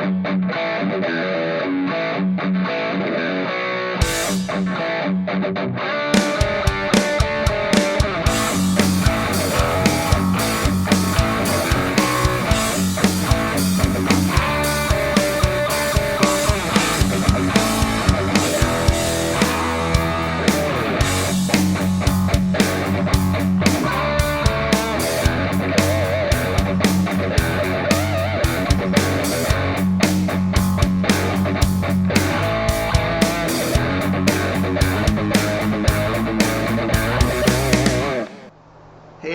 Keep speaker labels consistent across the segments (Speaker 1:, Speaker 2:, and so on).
Speaker 1: Hey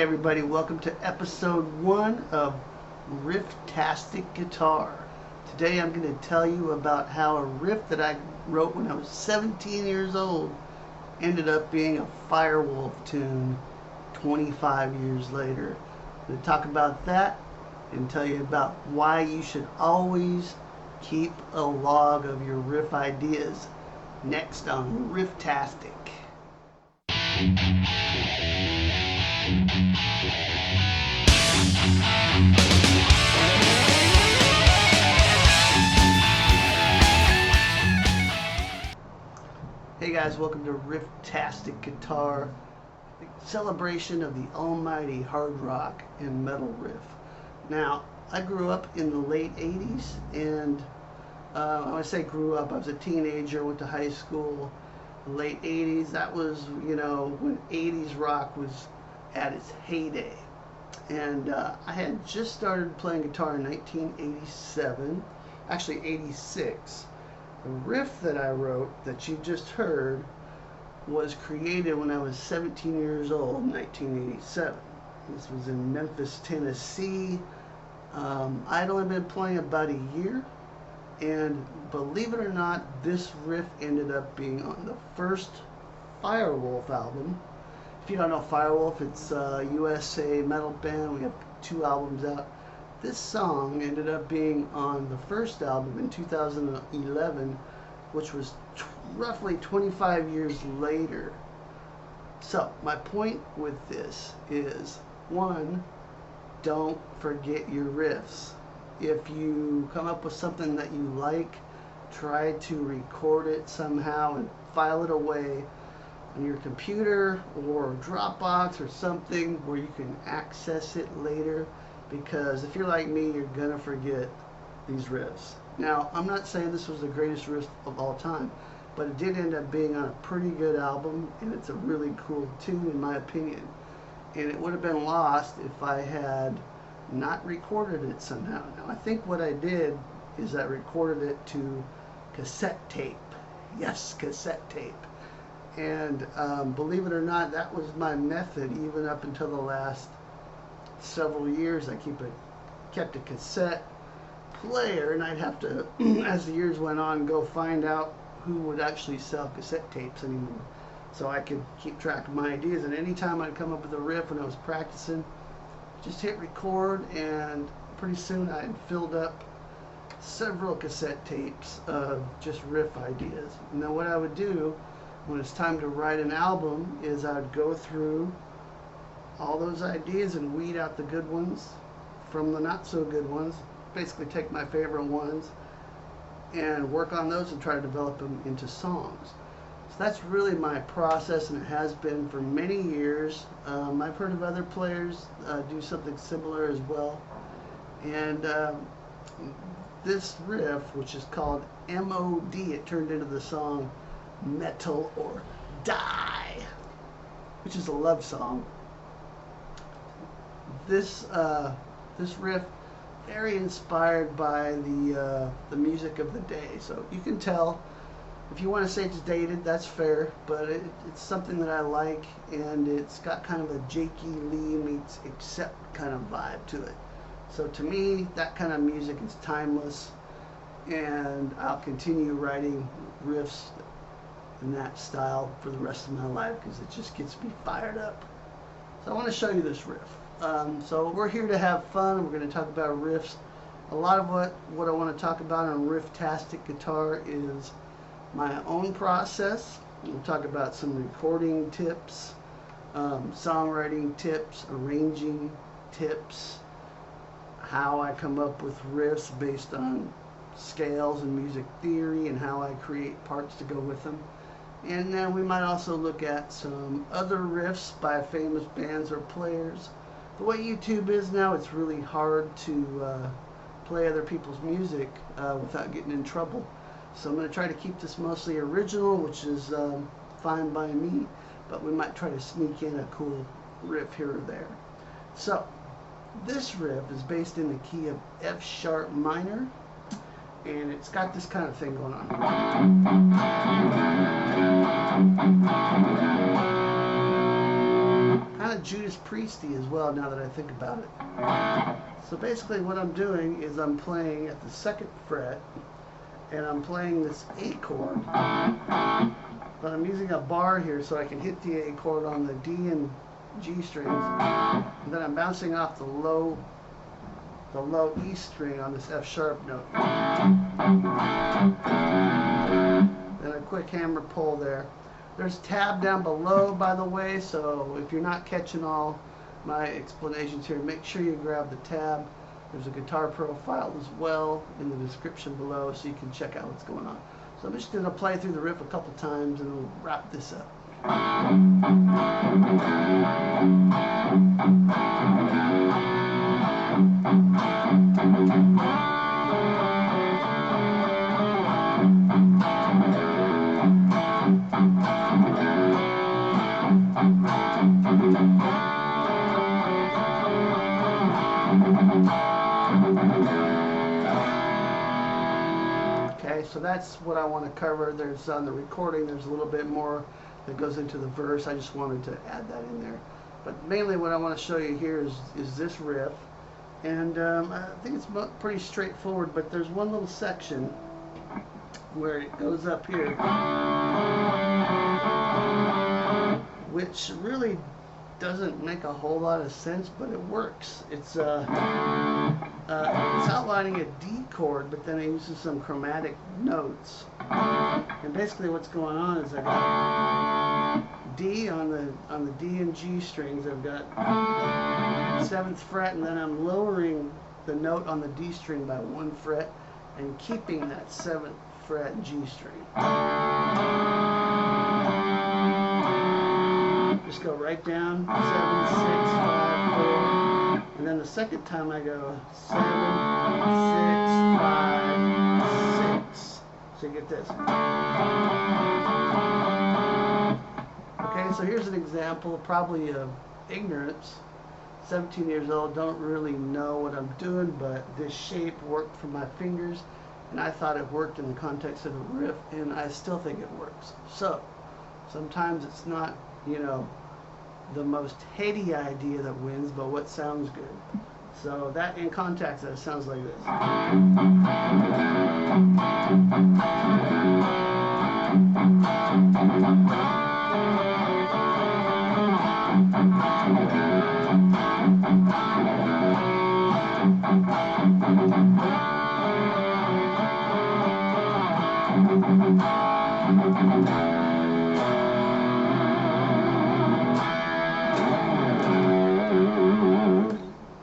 Speaker 1: everybody, welcome to episode 1 of Rifftastic Guitar. Today I'm going to tell you about how a riff that I wrote when I was 17 years old ended up being a FireWolfe tune 25 years later. I'm going to talk about that and tell you about why you should always keep a log of your riff ideas. Next on Rifftastic. Hey guys, welcome to Rifftastic Guitar, the celebration of the almighty hard rock and metal riff. Now, I grew up in the late 80s, and when I say grew up, I was a teenager, went to high school. Late 80s, that was, when 80s rock was at its heyday. And I had just started playing guitar in 1987, actually 86. The riff that I wrote that you just heard was created when I was 17 years old in 1987. This was in Memphis, Tennessee. I'd only been playing about a year, and believe it or not, this riff ended up being on the first FireWolfe album. If you don't know FireWolfe, it's a USA metal band. We have 2 albums out. This song ended up being on the first album in 2011, which was roughly 25 years later. So my point with this is, 1, don't forget your riffs. If you come up with something that you like, try to record it somehow and file it away on your computer or Dropbox or something where you can access it later, because if you're like me, you're gonna forget these riffs. Now, I'm not saying this was the greatest riff of all time, but it did end up being on a pretty good album, and it's a really cool tune in my opinion. And it would have been lost if I had not recorded it somehow. Now, I think what I did is I recorded it to cassette tape. Yes, cassette tape. And believe it or not, that was my method even up until the last several years. I kept a cassette player, and I'd have to, as the years went on, go find out who would actually sell cassette tapes anymore, so I could keep track of my ideas. And anytime I'd come up with a riff when I was practicing, just hit record, and pretty soon I had filled up several cassette tapes of just riff ideas. And then what I would do when it's time to write an album is I'd go through all those ideas and weed out the good ones from the not so good ones. Basically take my favorite ones and work on those and try to develop them into songs. So that's really my process, and it has been for many years. I've heard of other players do something similar as well. And this riff, which is called M.O.D., it turned into the song Metal or Die, which is a love song. This riff, very inspired by the music of the day. So you can tell, if you want to say it's dated, that's fair, but it's something that I like, and it's got kind of a Jakey Lee meets Accept kind of vibe to it. So to me, that kind of music is timeless, and I'll continue writing riffs in that style for the rest of my life because it just gets me fired up. So I want to show you this riff. So we're here to have fun. We're going to talk about riffs. A lot of what I want to talk about on Rifftastic Guitar is my own process. We'll talk about some recording tips, songwriting tips, arranging tips, how I come up with riffs based on scales and music theory and how I create parts to go with them. And then we might also look at some other riffs by famous bands or players. The way YouTube is now, it's really hard to play other people's music without getting in trouble. So I'm going to try to keep this mostly original, which is fine by me, but we might try to sneak in a cool riff here or there. So this riff is based in the key of F sharp minor, and it's got this kind of thing going on. Kind of Judas Priesty as well, now that I think about it. So basically what I'm doing is I'm playing at the 2nd fret, and I'm playing this A chord, but I'm using a bar here so I can hit the A chord on the D and G strings, and then I'm bouncing off the low E string on this F sharp note. Then a quick hammer pull there. There's tab down below, by the way, so if you're not catching all my explanations here, make sure you grab the tab. There's a guitar profile as well in the description below, so you can check out what's going on. So I'm just going to play through the riff a couple times and we'll wrap this up. Okay, so that's what I want to cover. There's on the recording, there's a little bit more that goes into the verse. I just wanted to add that in there. But mainly what I want to show you here is this riff. And I think it's pretty straightforward, but there's one little section where it goes up here, which really doesn't make a whole lot of sense, but it works. It's outlining a D chord, but then it uses some chromatic notes. And basically what's going on is I got D on the D and G strings. I've got 7th fret, and then I'm lowering the note on the D string by 1 fret and keeping that 7th fret G string. Just go right down, 7, 6, 5, 4, and then the second time I go 7, 6, 5, 6. So you get this. Okay, so here's an example, probably of ignorance. 17 years old, don't really know what I'm doing, but this shape worked for my fingers, and I thought it worked in the context of a riff, and I still think it works. So sometimes it's not, you know, the most heady idea that wins, but what sounds good. So that in context, that sounds like this.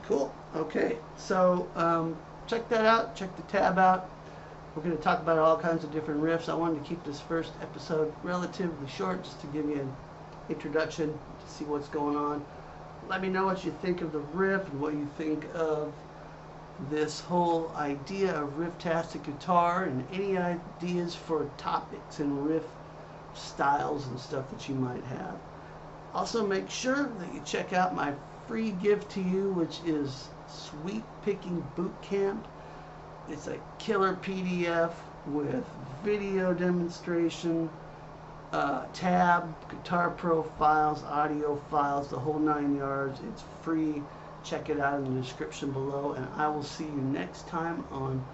Speaker 1: Cool. Okay, so check that out. Check the tab out. We're going to talk about all kinds of different riffs. I wanted to keep this first episode relatively short, just to give you an introduction to see what's going on. Let me know what you think of the riff and what you think of this whole idea of Rifftastic Guitar, and any ideas for topics and riff styles and stuff that you might have. Also, make sure that you check out my free gift to you, which is Sweet Picking Boot Camp. It's a killer PDF with video demonstration, tab, guitar profiles, audio files, the whole 9 yards. It's free. Check it out in the description below, and I will see you next time on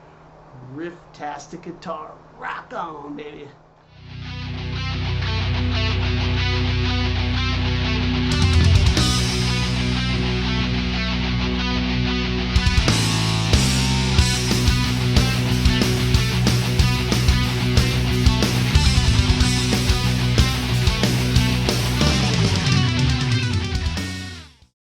Speaker 1: Rifftastic Guitar. Rock on, baby!